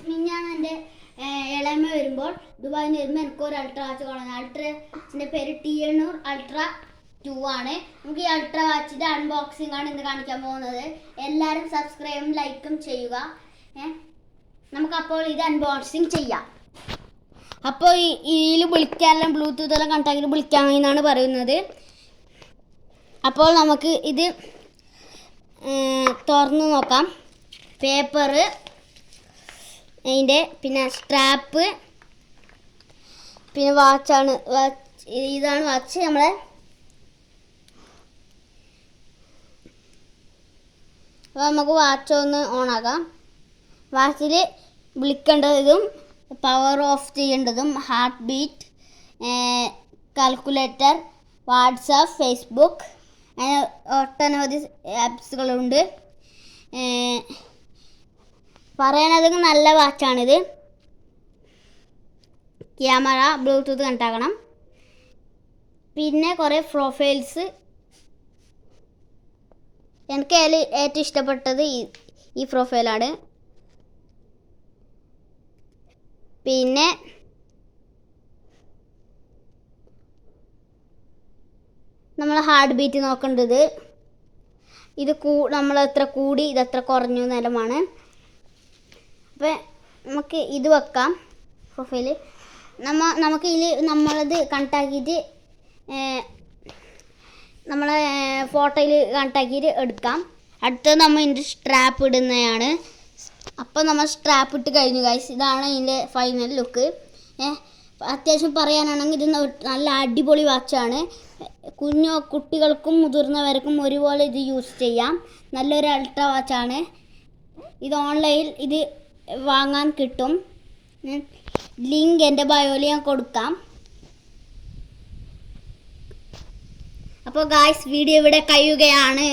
Guys മിഞ്ഞാന്ന് എൻ്റെ ഇളമ വരുമ്പോൾ ദുബായിൽ നിന്ന് വരുമ്പോൾ എനിക്കൊരു അൾട്രാ വാച്ച് കാണുന്നത്. അൾട്രാസിൻ്റെ പേര് ടിയണൂർ അൾട്രാ 2 ആണ്. നമുക്ക് ഈ അൾട്രാ വാച്ചിൻ്റെ അൺബോക്സിംഗ് ആണ് ഇന്ന് കാണിക്കാൻ പോകുന്നത്. എല്ലാവരും സബ്സ്ക്രൈബും ലൈക്കും ചെയ്യുക. നമുക്കപ്പോൾ ഇത് അൺബോക്സിങ് ചെയ്യാം. അപ്പോൾ ഇതിൽ വിളിക്കാനെല്ലാം ബ്ലൂടൂത്ത് എല്ലാം കണക്റ്റാക്കിയിട്ട് വിളിക്കാമെന്നാണ് പറയുന്നത്. അപ്പോൾ നമുക്ക് ഇത് തുറന്ന് നോക്കാം. പേപ്പറ്, അതിൻ്റെ പിന്നെ സ്ട്രാപ്പ്, പിന്നെ വാച്ചാണ്. ഇതാണ് വാച്ച്. നമ്മളെ അപ്പോൾ നമുക്ക് വാച്ച് ഒന്ന് ഓണാക്കാം. വാച്ചിൽ വിളിക്കേണ്ടതും പവർ ഓഫ് ചെയ്യേണ്ടതും heart beat, calculator, WhatsApp, Facebook, അങ്ങനെ ഒട്ടനവധി ആപ്സുകളുണ്ട്. പറയാനത് നല്ല വാച്ചാണിത്. Camera Bluetooth കണക്റ്റാക്കണം. പിന്നെ കുറേ പ്രൊഫൈൽസ്. എനിക്ക് അതിൽ ഏറ്റവും ഇഷ്ടപ്പെട്ടത് ഈ പ്രൊഫൈലാണ്. പിന്നെ നമ്മൾ ഹാർട്ട് ബീറ്റ് നോക്കേണ്ടത് ഇത് നമ്മൾ എത്ര കൂടി ഇതെത്ര കുറഞ്ഞു എന്നെല്ലാമാണ്. അപ്പോൾ നമുക്ക് ഇത് വെക്കാം പ്രൊഫൈല്. നമുക്ക് ഇതിൽ നമ്മളത് കണക്റ്റാക്കിയിട്ട് നമ്മളെ ഫോട്ടോയിൽ കണക്റ്റാക്കിയിട്ട് എടുക്കാം. അടുത്തത് നമ്മൾ ഇതിൻ്റെ സ്ട്രാപ്പ് ഇടുന്നതാണ്. അപ്പോൾ നമ്മൾ സ്ട്രാപ്പ് ഇട്ട് കഴിഞ്ഞു ഗൈസ്. ഇതാണ് ഇതിൻ്റെ ഫൈനൽ ലുക്ക്. അത്യാവശ്യം പറയാനാണെങ്കിൽ ഇത് നല്ല അടിപൊളി വാച്ചാണ്. കുട്ടികൾക്കും മുതിർന്നവർക്കും ഒരുപോലെ ഇത് യൂസ് ചെയ്യാം. നല്ലൊരു അൾട്രാ വാച്ചാണ്. ഇത് ഓൺലൈനിൽ ഇത് വാങ്ങാൻ കിട്ടും. ലിങ്ക് എൻ്റെ ബയോയിൽ ഞാൻ കൊടുക്കാം. അപ്പോൾ ഗായ്സ് വീഡിയോ ഇവിടെ കഴിയുകയാണ്.